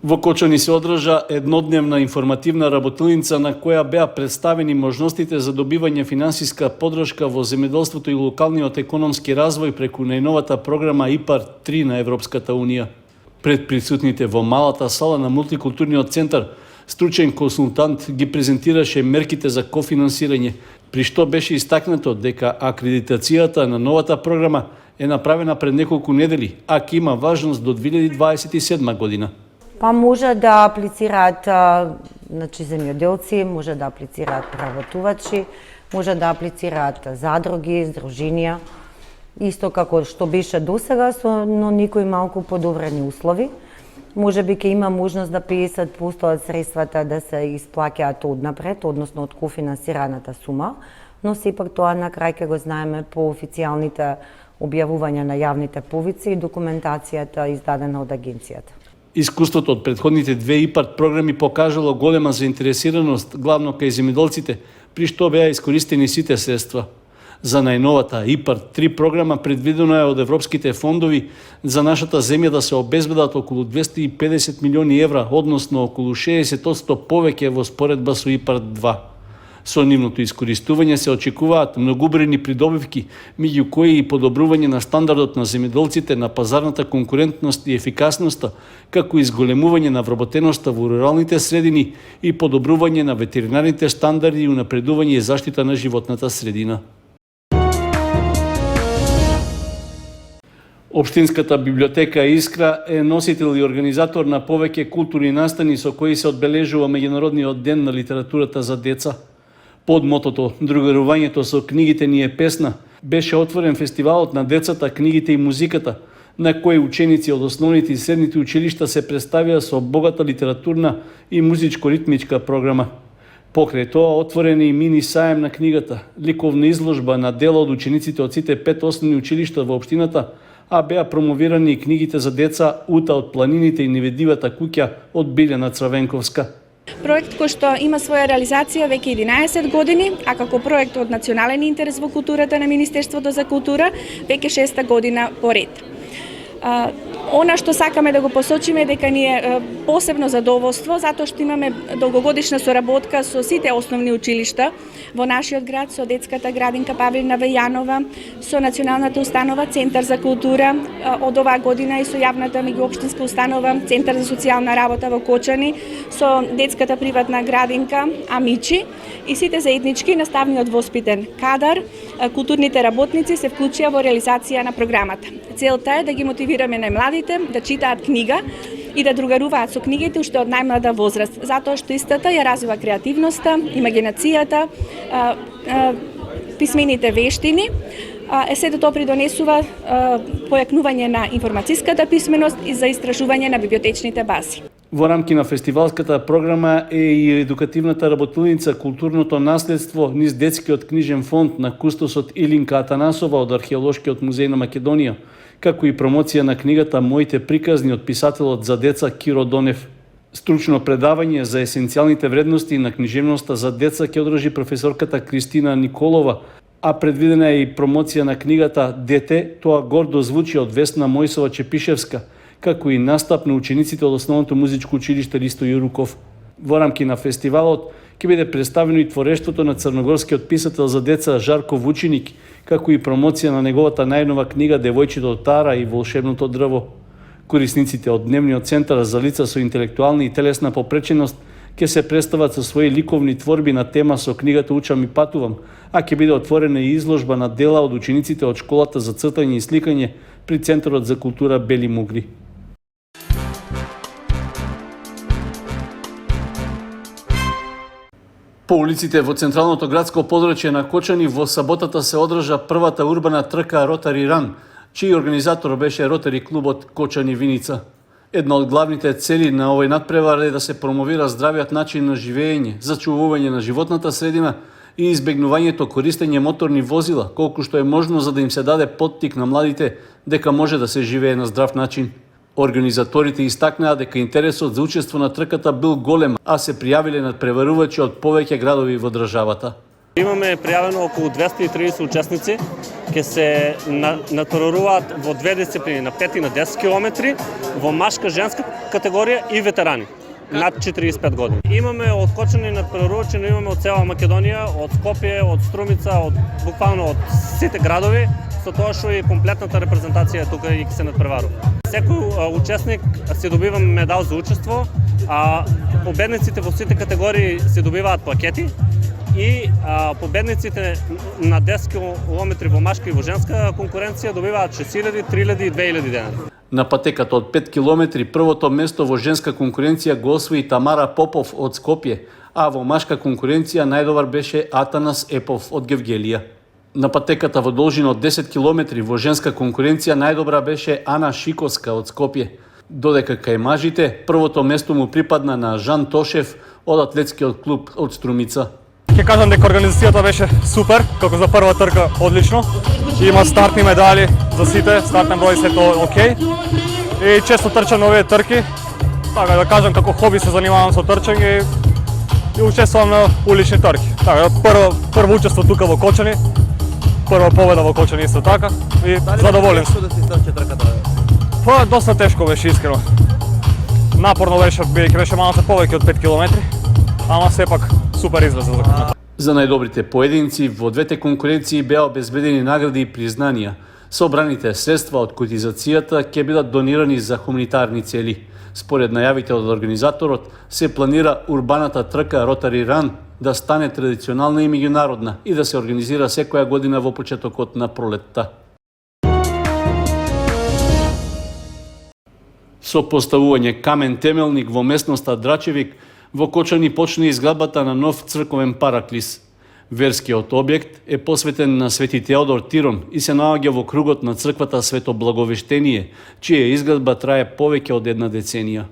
Во Кочани се одржа еднодневна информативна работилница на која беа представени можностите за добивање финансиска поддршка во земјоделството и локалниот економски развој преку најновата програма ИПАР-3 на Европската Унија. Пред присутните во малата сала на мултикултурниот центар, стручен консултант ги презентираше мерките за кофинансирање, при што беше истакнато дека акредитацијата на новата програма е направена пред неколку недели, а ќе има важност до 2027 година. Па може да аплицираат земјоделци, може да аплицираат преработувачи, може да аплицираат задруги, здруженија, исто како што беше досега, но никои малку подобрени услови. Може би ќе има можност да 50% од средствата да се исплаќаат однапред, односно од кофинансираната сума, но сепак тоа на крај ќе го знаеме по официјалните објавувања на јавните повици и документацијата издадена од агенцијата. Искуството од претходните две ИПАРТ програми покажало голема заинтересираност главно кај земјоделците, при што беа искористени сите средства. За најновата ИПАРТ-3 програма предвидено е од европските фондови за нашата земја да се обезбедат околу 250 милиони евра, односно околу 60% повеќе во споредба со ИПАРТ-2. Со нивното искористување се очекуваат многубрени придобивки, меѓу кои и подобрување на стандардот на земјоделците, на пазарната конкурентност и ефикасноста, како и зголемување на вработеноста во руралните средини и подобрување на ветеринарните стандарди и унапредување и заштита на животната средина. Општинската библиотека Искра е носител и организатор на повеќе културни настани со кои се одбележува Меѓународниот ден на литературата за деца. Под мотото "Другарувањето со книгите ни е песна" беше отворен фестивалот на децата, книгите и музиката, на кој ученици од основните и средните училишта се представија со богата литературна и музичко-ритмичка програма. Покрај тоа отворен и мини саем на книгата, ликовна изложба на дела од учениците од сите 5 основни училишта во општината, а беа промовирани и книгите за деца "Ута од планините" и "Неведивата куќа" од Билјана Црвенковска. Проект кој што има своја реализација веќе 11 години, а како проект од национален интерес во културата на Министерството за култура веќе 6-та година поред. Она што сакаме да го посочиме дека ни е посебно задоволство затоа што имаме долгогодишна соработка со сите основни училишта во нашиот град, со детската градинка Павлина Вејанова, со националната установа Центар за култура, од оваа година и со јавната меѓуопштинска установа Центар за социјална работа во Кочани, со детската приватна градинка Амичи и сите заеднички наставниот воспитен кадар, културните работници се вклучија во реализација на програмата. Целта е да ги мотивираме најмладите да читаат книга и да другаруваат со книгите уште од најмлада возраст, затоа што истата ја развива креативноста, имагинацијата, писмените вештини. Сето тоа придонесува појакнување на информатиската писменост и за истражување на библиотечните бази. Во рамки на фестивалската програма е и едукативната работилница "Културното наследство" низ детскиот книжен фонд на кустосот Илинка Атанасова од Археолошкиот музеј на Македонија, како и промоција на книгата "Моите приказни" од писателот за деца Киро Донев. Стручно предавање за есенцијалните вредности на книжевноста за деца ќе одржи професорката Кристина Николова, а предвидена е и промоција на книгата "Дете, тоа гордо звучи" од Весна Мојсова Чепишевска, како и настап на учениците од Основното музичко училиште Ристо Јуруков. Во рамки на фестивалот ќе биде представено и творештвото на црногорскиот писател за деца Жарко Вучиник, како и промоција на неговата најнова книга "Девојчето Тара и волшебното дрво". Корисниците од Дневниот центар за лица со интелектуална и телесна попреченост ќе се представат со своји ликовни творби на тема со книгата "Учам и патувам", а ќе биде отворена и изложба на дела од учениците од школата за цртање и сликање при Центарот за култура Бели Мугри. По улиците во централното градско подрачје на Кочани во саботата се одржа првата урбана трка Ротари Ран, чиј организатор беше Ротари клубот Кочани Виница. Една од главните цели на овој надпревар е да се промовира здравиот начин на живење, зачувување на животната средина и избегнувањето користење моторни возила, колку што е можно за да им се даде поттик на младите дека може да се живее на здрав начин. Организаторите истакнаа дека интересот за учество на трката бил голем, а се пријавиле надпреварувачи од повеќе градови во државата. Имаме пријавено околу 230 учесници. ќе се натпреваруваат во две дисциплини, на 5 и на 10 километри, во машка женска категорија и ветерани над 45 години. Имаме откочени натпреварувачи, но имаме од цела Македонија, од Скопје, од Струмица, од буквално од сите градови, со тоа што и комплетната репрезентација тука и ќе се натпреварува. Секој учесник се добива медал за учество, а победниците во сите категории се добиваат плакети и победниците на 10 км во машка и во женска конкуренција добиваат 6000, 3000 и 2000 денари. На патеката од 5 километри првото место во женска конкуренција го освои Тамара Попов од Скопје, а во машка конкуренција најдобар беше Атанас Епов од Гевгелија. На патеката во должина од 10 километри во женска конкуренција најдобра беше Ана Шикоска од Скопје, додека кај мажите првото место му припадна на Жан Тошев од атлетскиот клуб од Струмица. Ќе кажам дека организацијата беше супер, како за прва трка одлично. Има стартни медали за сите, стартен број се тоа окей. И често трчам на овие трки. Така да кажам како хоби се занимавам со трчање и учествувам на улични трки. Така прво учество тука во Кочани. Прва победа во Кочани исто така и задоволен сум. Да ти трча трката? Па доста тешко беше искрено. Напорно беше, бидејќи беше малку повеќе од 5 километри, ама сепак супер излезе за крaj. За најдобрите поединци во двете конкуренции беа обезбедени награди и признанија. Собраните средства од котизацијата ќе бидат донирани за хуманитарни цели. Според најавите од организаторот, се планира урбаната трка Ротари Ран да стане традиционална и меѓународна и да се организира секоја година во почетокот на пролетта. Со поставување камен темелник во местноста Драчевик, во Кочани почна изградбата на нов црковен параклис. Верскиот објект е посветен на Свети Теодор Тирон и се наоѓа во кругот на црквата Свето Благовештение, чија изградба трае повеќе од една деценија.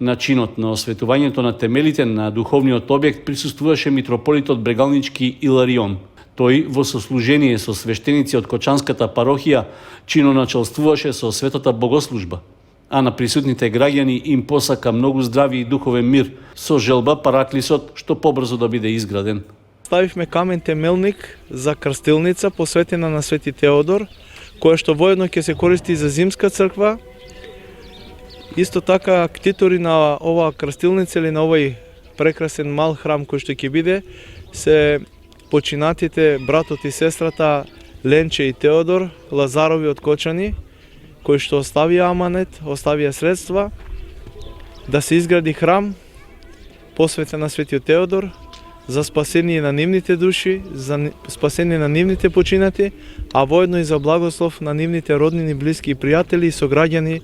На чинот на осветувањето на темелите на духовниот објект присуствуваше митрополитот Брегалнички Иларион. Тој во сослужение со свештеници од Кочанската парохија чиноначалствуваше со светата богослужба, а на присутните граѓани им посака многу здрави и духовен мир, со желба параклисот што побрзо да биде изграден. Ставивме камен темелник за крстилница посветена на Свети Теодор, која што воедно ќе се користи за зимска црква. Исто така актитори на оваа крстилница или на овој прекрасен мал храм кој што ќе биде се починатите братот и сестрата Ленче и Теодор Лазарови од Кочани, кои што оставија аманет, оставија средства да се изгради храм посветен на Светиот Теодор за спасение на нивните души, за спасение на нивните починати, а воедно и за благослов на нивните роднини, блиски и пријатели и сограѓани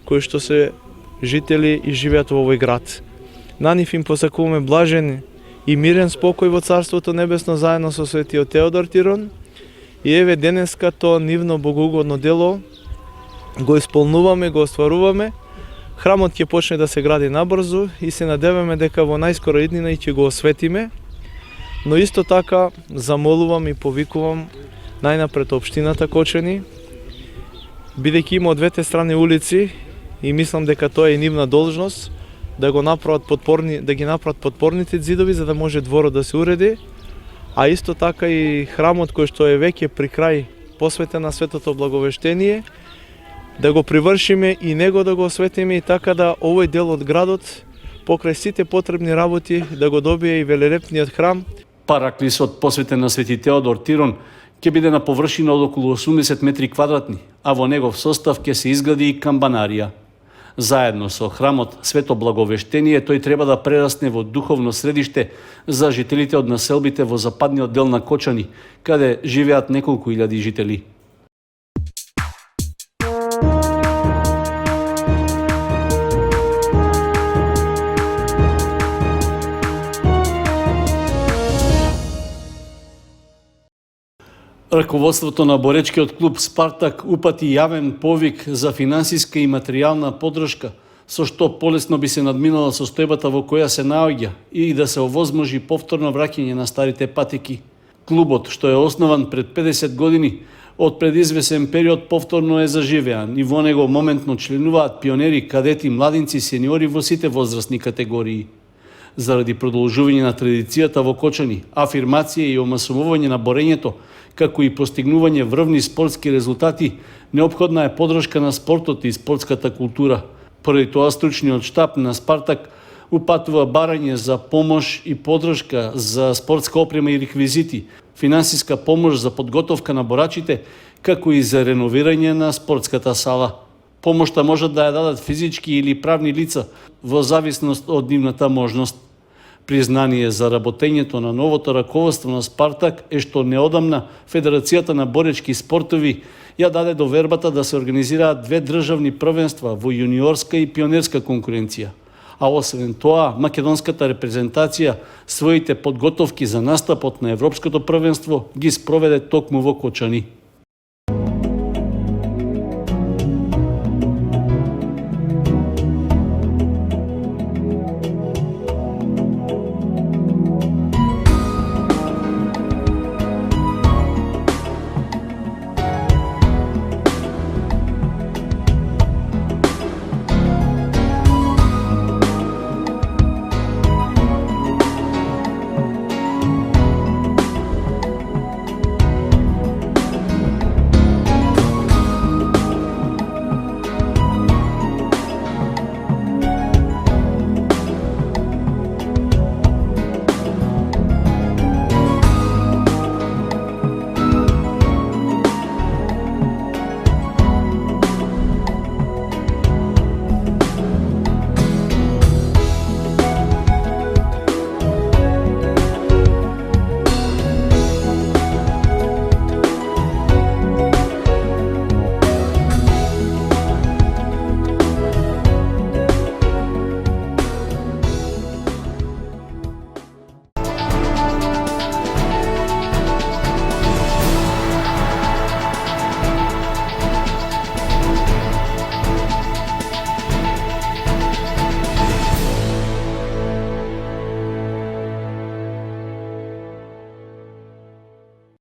кои што се жители и живеат во овој град. На нив им посакуваме блажен и мирен спокој во Царството Небесно заедно со Светиот Теодор Тирон. И еве денеска тоа нивно богоугодно дело го исполнуваме, го остваруваме. Храмот ќе почне да се гради набрзо и се надеваме дека во најскоро иднина и ќе го осветиме. Но исто така замолувам и повикувам најнапред општината Кочани, бидејќи има од двете страни улици и мислам дека тоа е нивна должност да го направат да ги направат подпорните ѕидови за да може дворот да се уреди, а исто така и храмот кој што е веќе при крај посветен на Светото Благовештение, да го привршиме и него да го осветиме и така да овој дел од градот покрај сите потребни работи да го добие и велерепниот храм. Параклисот посветен на Свети Теодор Тирон ќе биде на површина од околу 80 метри квадратни, а во негов состав ќе се изгради и камбанарија. Заедно со храмот Свето Благовештение тој треба да прерасне во духовно средиште за жителите од населбите во западниот дел на Кочани, каде живеат неколку илјади жители. Раководството на боречкиот клуб Спартак упати јавен повик за финансиска и материјална поддршка, со што полесно би се надминала состојбата во која се наоѓа и да се овозможи повторно враќање на старите патеки. Клубот, што е основан пред 50 години, од предизвесен период повторно е заживеан и во него моментно членуваат пионери, кадети, младинци, сениори во сите возрастни категории. Заради продолжување на традицијата во Кочани, афирмација и омасовување на борењето, како и постигнување врвни спортски резултати, неопходна е подршка на спортот и спортската култура. Поради тоа стручниот штаб на Спартак упатува барање за помош и подршка за спортска опрема и реквизити, финансиска помош за подготовка на борачите, како и за реновирање на спортската сала. Помошта може да ја дадат физички или правни лица во зависност од нивната можност. Признание за работењето на новото раководство на Спартак е што неодамна Федерацијата на боречки спортови ја даде довербата да се организираат 2 државни првенства во јуниорска и пионерска конкуренција. А освен тоа, македонската репрезентација своите подготовки за настапот на Европското првенство ги спроведе токму во Кочани.